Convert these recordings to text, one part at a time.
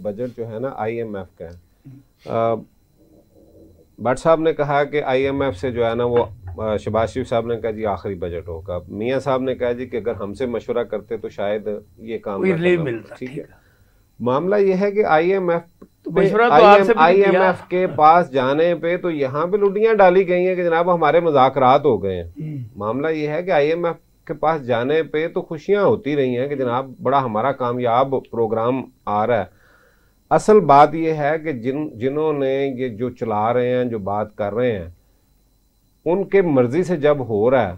Budget जो है ना IMF का है। भट्ट साहब ने कहा कि IMF से जो है ना वो शहबाज शरीफ साहब ने कहा जी आखिरी बजट होगा। मियाँ साहब ने कहा जी कि अगर हमसे मशवरा करते तो शायद ये काम मिलता। ठीक है, मामला ये है कि IMF IMF के पास जाने पे तो यहाँ पे लुटियां डाली गई हैं कि जनाब हमारे मुज़ाकरात हो गए हैं। मामला ये है कि IMF के पास जाने पे तो खुशियां होती रही हैं कि जनाब बड़ा हमारा कामयाब प्रोग्राम आ रहा है। असल बात यह है कि जिन्होंने ये जो चला रहे हैं, जो बात कर रहे हैं, उनके मर्जी से जब हो रहा है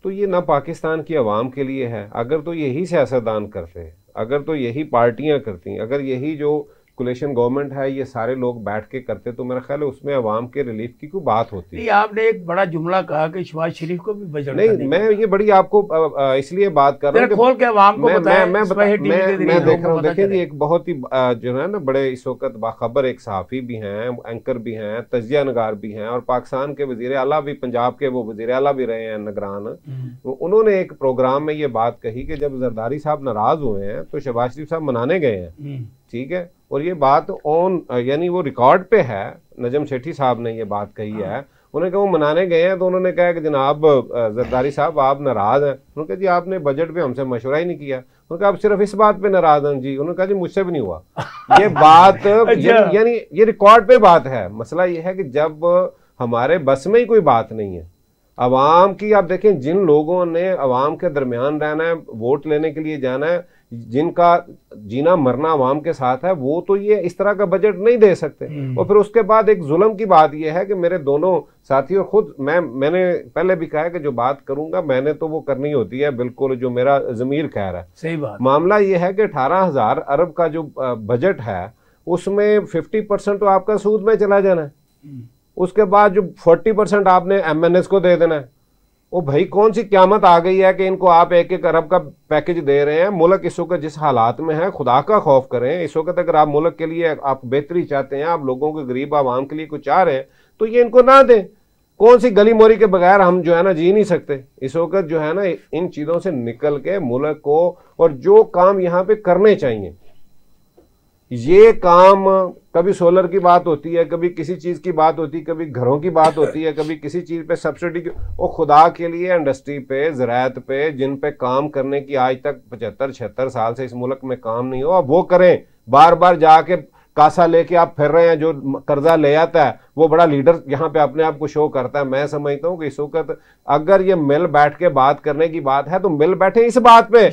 तो ये ना पाकिस्तान की आवाम के लिए है। अगर तो यही सियासतदान करते, अगर तो यही पार्टियां करती, अगर यही जो कोलिशन गवर्नमेंट है ये सारे लोग बैठ के करते तो मेरा ख्याल है उसमें अवाम के रिलीफ की कोई बात होती है। आपने एक बड़ा जुमला कहा कि शहबाज शरीफ को भी बजट नहीं, मैं ये बड़ी आपको इसलिए बात कर रहा हूँ खोल के अवाम को बताएं। मैं देख रहा हूँ, देखिए जी एक बहुत ही जो है ना बड़े इस वक्त बाखबर एक सहाफ़ी भी हैं, एंकर भी हैं, तजिया नगार भी हैं, और पाकिस्तान के वजीर आला भी, पंजाब के वो वजीर आला भी रहे हैं निगरान। उन्होंने एक प्रोग्राम में ये बात कही कि जब जरदारी साहब नाराज हुए हैं तो शहबाज शरीफ साहब मनाने गए हैं, ठीक है, और ये बात ऑन यानी वो रिकॉर्ड पे है, नजम सेठी साहब ने ये बात कही है। उन्होंने कहा वो मनाने गए हैं तो उन्होंने कहा कि जनाब जरदारी साहब आप नाराज हैं। उन्होंने कहा जी आपने बजट पे हमसे मशवरा ही नहीं किया। उन्होंने कहा आप सिर्फ इस बात पे नाराज हैं जी। उन्होंने कहा जी मुझसे भी नहीं हुआ। ये बात यानी ये रिकॉर्ड पे बात है। मसला ये है कि जब हमारे बस में ही कोई बात नहीं है अवाम की, आप देखें जिन लोगों ने अवाम के दरमियान रहना है, वोट लेने के लिए जाना है, जिनका जीना मरना अवाम के साथ है, वो तो ये इस तरह का बजट नहीं दे सकते। और फिर उसके बाद एक जुल्म की बात ये है कि मेरे दोनों साथी और खुद मैंने पहले भी कहा है कि जो बात करूंगा मैंने तो वो करनी होती है बिल्कुल जो मेरा ज़मीर कह रहा है। सही बात। मामला ये है कि 18,000 अरब का जो बजट है उसमें 50% तो आपका सूद में चला जाना है, उसके बाद जो 40% आपने MNS को दे देना है। वो भाई कौन सी क्यामत आ गई है कि इनको आप 1-1 अरब का पैकेज दे रहे हैं। मुल्क इस वक्त जिस हालात में है, खुदा का खौफ करें। इस वक्त अगर आप मुल्क के लिए आप बेहतरी चाहते हैं, आप लोगों के गरीब आवाम के लिए कुछ चाह रहे हैं तो ये इनको ना दें। कौन सी गली मोरी के बगैर हम जो है ना जी नहीं सकते। इस वक्त जो है ना इन चीज़ों से निकल के मुल्क को, और जो काम यहाँ पे करने चाहिए, ये काम कभी सोलर की बात होती है, कभी किसी चीज़ की बात होती है, कभी घरों की बात होती है, कभी किसी चीज़ पे सब्सिडी की। वो खुदा के लिए इंडस्ट्री पे, ज़राअत पे, जिन पे काम करने की आज तक 75-76 साल से इस मुल्क में काम नहीं हो, अब वो करें। बार बार जाके कासा लेके आप फिर रहे हैं, जो कर्जा ले आता है वो बड़ा लीडर यहाँ पे अपने आप को शो करता है। मैं समझता हूँ कि इस वक्त अगर ये मिल बैठ के बात करने की बात है तो मिल बैठे इस बात पे